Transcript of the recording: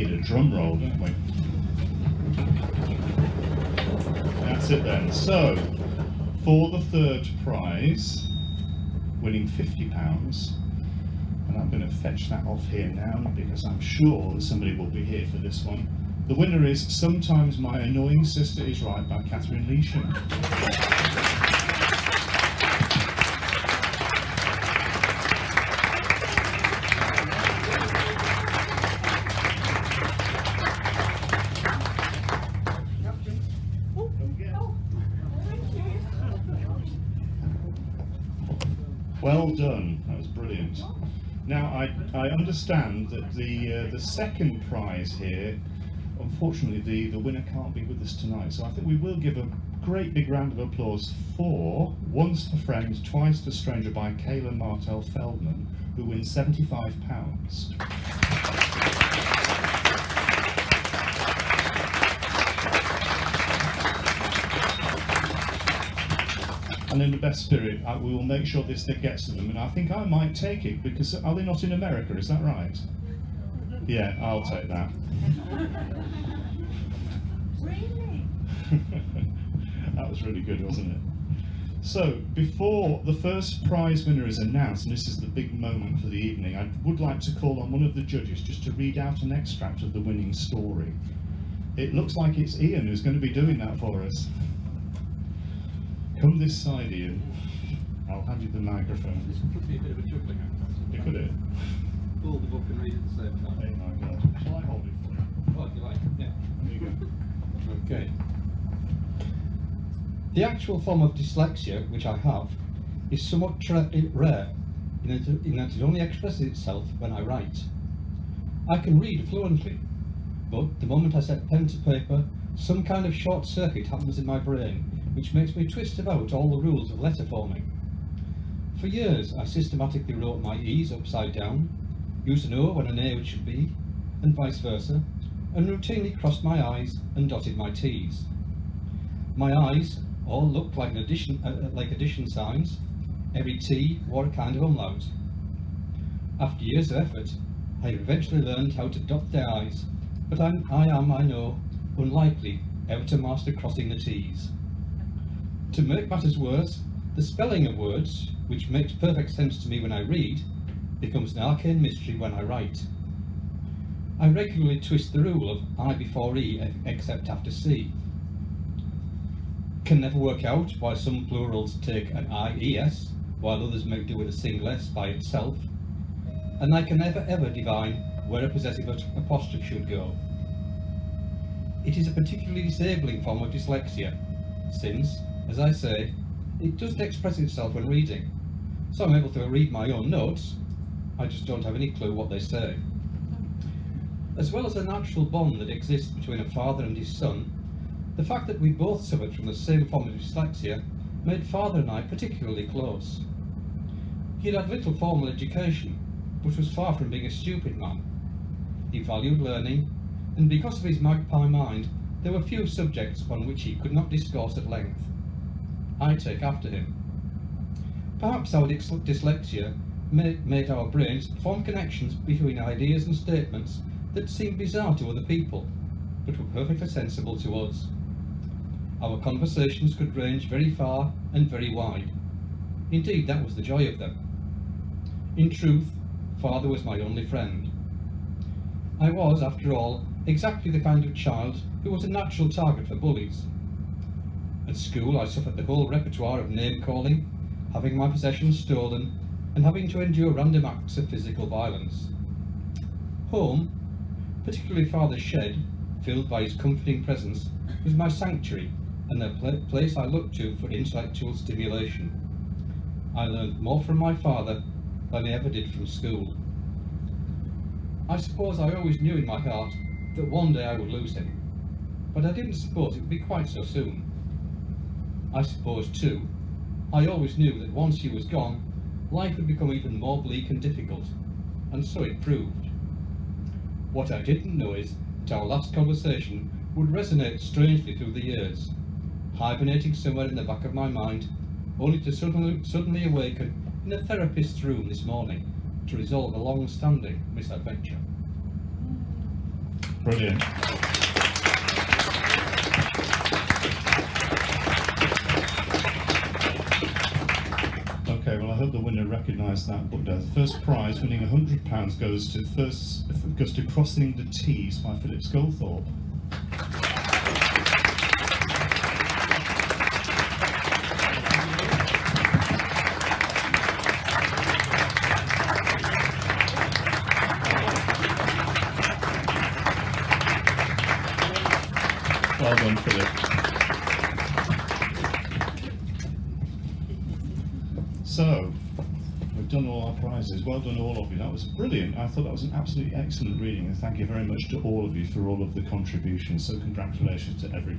need a drum roll, don't we? That's it then. So, for the third prize, winning £50, and I'm going to fetch that off here now because I'm sure somebody will be here for this one. The winner is Sometimes My Annoying Sister Is Right by Catherine Leesham. Well done, that was brilliant. Now I understand that the second prize here, unfortunately the winner can't be with us tonight, so I think we will give a great big round of applause for Once for Friend, Twice for Stranger by Kayla Martel Feldman, who wins £75. And in the best spirit, we will make sure this thing gets to them, and I think I might take it, because are they not in America, is that right? Yeah, I'll take that. Really? That was really good, wasn't it? So, before the first prize winner is announced, and this is the big moment for the evening, I would like to call on one of the judges just to read out an extract of the winning story. It looks like it's Ian who's going to be doing that for us. Come this side, Ian. I'll hand you the microphone. This could be a bit of a juggling act. Could it? Hold the book and read at the same time. Oh my God. Shall I hold it for you? Oh, if you like, yeah. There you go. Okay. The actual form of dyslexia, which I have, is somewhat rare in that it only expresses itself when I write. I can read fluently, but the moment I set pen to paper, some kind of short circuit happens in my brain, which makes me twist about all the rules of letter forming. For years, I systematically wrote my E's upside down, used an O when an A should be, and vice versa, and routinely crossed my I's and dotted my T's. My I's all looked like addition signs. Every T wore a kind of umlaut. After years of effort, I eventually learned how to dot the I's, but I am, I know, unlikely ever to master crossing the T's. To make matters worse, the spelling of words, which makes perfect sense to me when I read, becomes an arcane mystery when I write. I regularly twist the rule of I before E except after C. Can never work out why some plurals take an IES, while others make do with a single S by itself. And I can never ever divine where a possessive apostrophe should go. It is a particularly disabling form of dyslexia, since, as I say, it doesn't express itself when reading, so I'm able to read my own notes, I just don't have any clue what they say. As well as the natural bond that exists between a father and his son, the fact that we both suffered from the same form of dyslexia made father and I particularly close. He had little formal education, but was far from being a stupid man. He valued learning, and because of his magpie mind, there were few subjects upon which he could not discourse at length. I take after him. Perhaps our dyslexia made our brains form connections between ideas and statements that seemed bizarre to other people, but were perfectly sensible to us. Our conversations could range very far and very wide. Indeed, that was the joy of them. In truth, father was my only friend. I was, after all, exactly the kind of child who was a natural target for bullies. At school, I suffered the whole repertoire of name-calling, having my possessions stolen, and having to endure random acts of physical violence. Home, particularly father's shed, filled by his comforting presence, was my sanctuary and the place I looked to for intellectual stimulation. I learned more from my father than I ever did from school. I suppose I always knew in my heart that one day I would lose him, but I didn't suppose it would be quite so soon. I suppose, too, I always knew that once he was gone, life would become even more bleak and difficult, and so it proved. What I didn't know is that our last conversation would resonate strangely through the years, hibernating somewhere in the back of my mind, only to suddenly awaken in a therapist's room this morning to resolve a long-standing misadventure. Brilliant. Okay, well I hope the winner recognised that. But the first prize, winning £100, goes to Crossing the T's by Philip Sculthorpe. Well done, Philip. So, we've done all our prizes. Well done, all of you. That was brilliant. I thought that was an absolutely excellent reading, and thank you very much to all of you for all of the contributions. So, congratulations to everybody.